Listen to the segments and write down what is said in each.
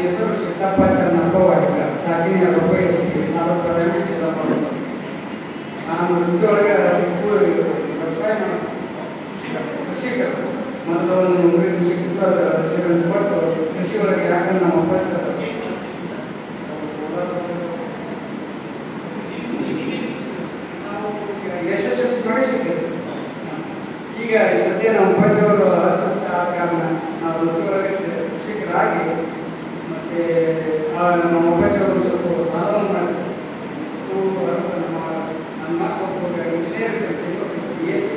ಹೆಸರು ಸಿದ್ದಪ್ಪ ಚನ್ನಪ್ಪವಾಡಿಗ ಸಾಕಿನಿ ರೂಪಾಯಿಸಿ ನಾನು ಪ್ರಧಾನಿ ಸಿದ್ದಪ್ಪ. ನಾನು ವೃತ್ತಿಯೊಳಗೆ ವ್ಯವಸಾಯ ಕೃಷಿಕ ಮೊದಲು ಒಂದು ನೌಕರಿ ಸಿಕ್ಕಿತ್ತು, ಅದರ ರಜೆಗಳನ್ನು ಕೊಟ್ಟು ಕೃಷಿ ಒಳಗೆ ಯಾಕಂದ್ರೆ ನಮ್ಮ ಅಪ್ಪ ನಾವು SSLC ಮಾಡಿ ಸಿಕ್ಕಿದ್ವಿ. ಈಗ ಸದ್ಯ ನಮ್ಮ ಅಪ್ಪಾಜಿಯವರು ಅಸ್ವಸ್ಥ ಆದ ಕಾರಣ ನಾವು ವೃತ್ತಿಯೊಳಗೆ ಕೃಷಿಕರಾಗಿ ಮತ್ತು ನಮ್ಮ ಅಪ್ಪಾಜಿಯವರು ಸ್ವಲ್ಪ ಸಾಲವನ್ನು ಮಾಡಿದ್ರು. ನಮ್ಮ ಒಬ್ಬ ಇಂಜಿನಿಯರ್ ಕಲಿಸಿದ್ರು, BSc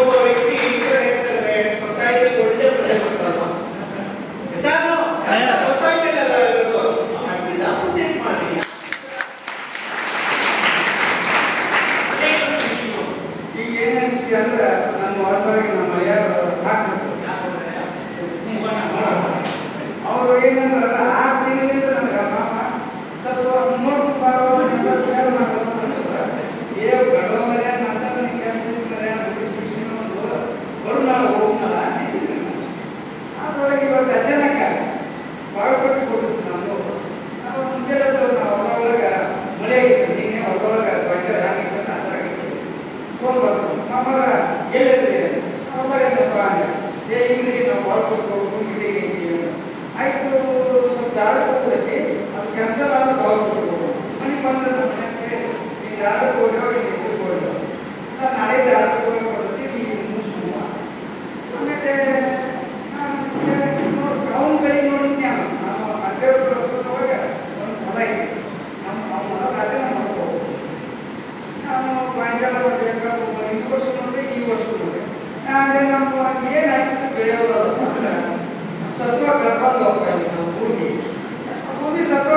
ಒಬ್ಬ ವ್ಯಕ್ತಿ ಹೇಳ್ತಾರೆ ಸೊಸೈಟಿ ಒಳ್ಳೆ ಪ್ರಜೆಗಳು ಸೊಸೈಟಿಲೆಲ್ಲ ಇರೋದು ಅಪೋಸಿಟ್ ಮಾಡಿ. ಈಗ ಏನು ಅನಿಸ್ತೀವಿ ಅಂದ್ರೆ ನನ್ನ ಹೊರಗೆ ನಮ್ಮ ಮಳೆಯಾರು ಹಾಕ್ತಾರೆ. ಅವರು ಏನಂದ್ರೆ ಆ ತಿಂಗಳಿಂದ ನನಗೆ ಪಾಪ ಸ್ವಲ್ಪ ನೋಡ್ಕೊಂಡು ಬಾರವಾದನ್ನೆಲ್ಲ ವಿಚಾರ ಮಾಡೋದು ಗಡವ ಮರ್ಯ ನಂತರ ನನಗೆ ಕೆಲಸ ಮರ್ಯ ಶಿಕ್ಷಣ ಒಂದು ಬರುನಲ್ಲ ಹೋಗುನಲ್ಲ ಅಂತಿದ್ದೀನಿ. ಅದರೊಳಗೆ ಇವತ್ತು ಅಚಾನಕ ಬಾಳ್ಪಟ್ಟು ಕೊಡುತ್ತೆ ನಮ್ಮದು. ನಾವು ಮುಂಜಾನೆ ನಾವು ಹೊಲ ಒಳಗೆ ಮಳೆ ಆಗಿತ್ತು, ನೀನೇ ಹೊಲ ಒಳಗೆ ಬಂಜಾರ ಆಗಿತ್ತು ಅದ್ರಾಗಿತ್ತು ತೊಗೊಂಡ್ಬರ್ತು ಮಾಮರ ಎಲ್ಲಿದ್ರಿ ಹೊಲಾಗಪ್ಪ ಅಂದೆ. ಹಿಂಗೆ ನಾವು ಬಾಳ್ಪಟ್ಟು ಹೋಗ್ಬೇಕು ಇಲ್ಲಿಗೆ ಆಯಿತು. ಸ್ವಲ್ಪ ದಾರಕ್ಕೆ ಹೋಗ್ತೈತಿ, ಅದು ಕ್ಯಾನ್ಸಲ್ ಆದ್ರೆ ಬಾಳ್ಪಟ್ಟು ಹೋಗ್ಬೇಕು ಮನೆಗೆ ಬಂದ ನಮ್ಮ ಕಡೆ ಈ ದಾರಕ್ಕೆ ಹೋಗ್ಯೋ ಇಲ್ಲಿ ಇದಕ್ಕೆ ಹೋಗ್ಯೋ ನಾನು ನಾಳೆ ದಾರಕ್ಕೆ ಹೋಗಿ ಬರ್ತೈತಿ ಈಗ ಮುಗಿಸುವ. ಆಮೇಲೆ ನಾನು ನೋಡಿ ಅವನ ಕೈ ನೋಡಿದ್ನಿ. ನಾವು ಅಡ್ಡಾಡೋ ರಸ್ತದೊಳಗೆ ಒಂದು ಹೊಲ ಇದೆ, ನಮ್ಮ ಹೊಲದಾಗೆ ನಾವು ಮಾಡ್ಕೋಬೋದು. ನಾನು ಬಾಂಜಾರ ಹೊಡೆಯಕ ಈ ವರ್ಷ ನೋಡಿದೆ, ಈ ವರ್ಷ ನೋಡಿದೆ. ಆದರೆ ನಮ್ಮ ಏನು ಹಾಕಿದ್ರೆ ಬೆಳೆಯೋಲ್ಲ ಅಂದ್ರೆ ಸತ್ವ ಬೆಳಬಂದು ಹೋಗ್ತಾ ಇತ್ತು. ನಮ್ಮ ಭೂಮಿ ಸತ್ವ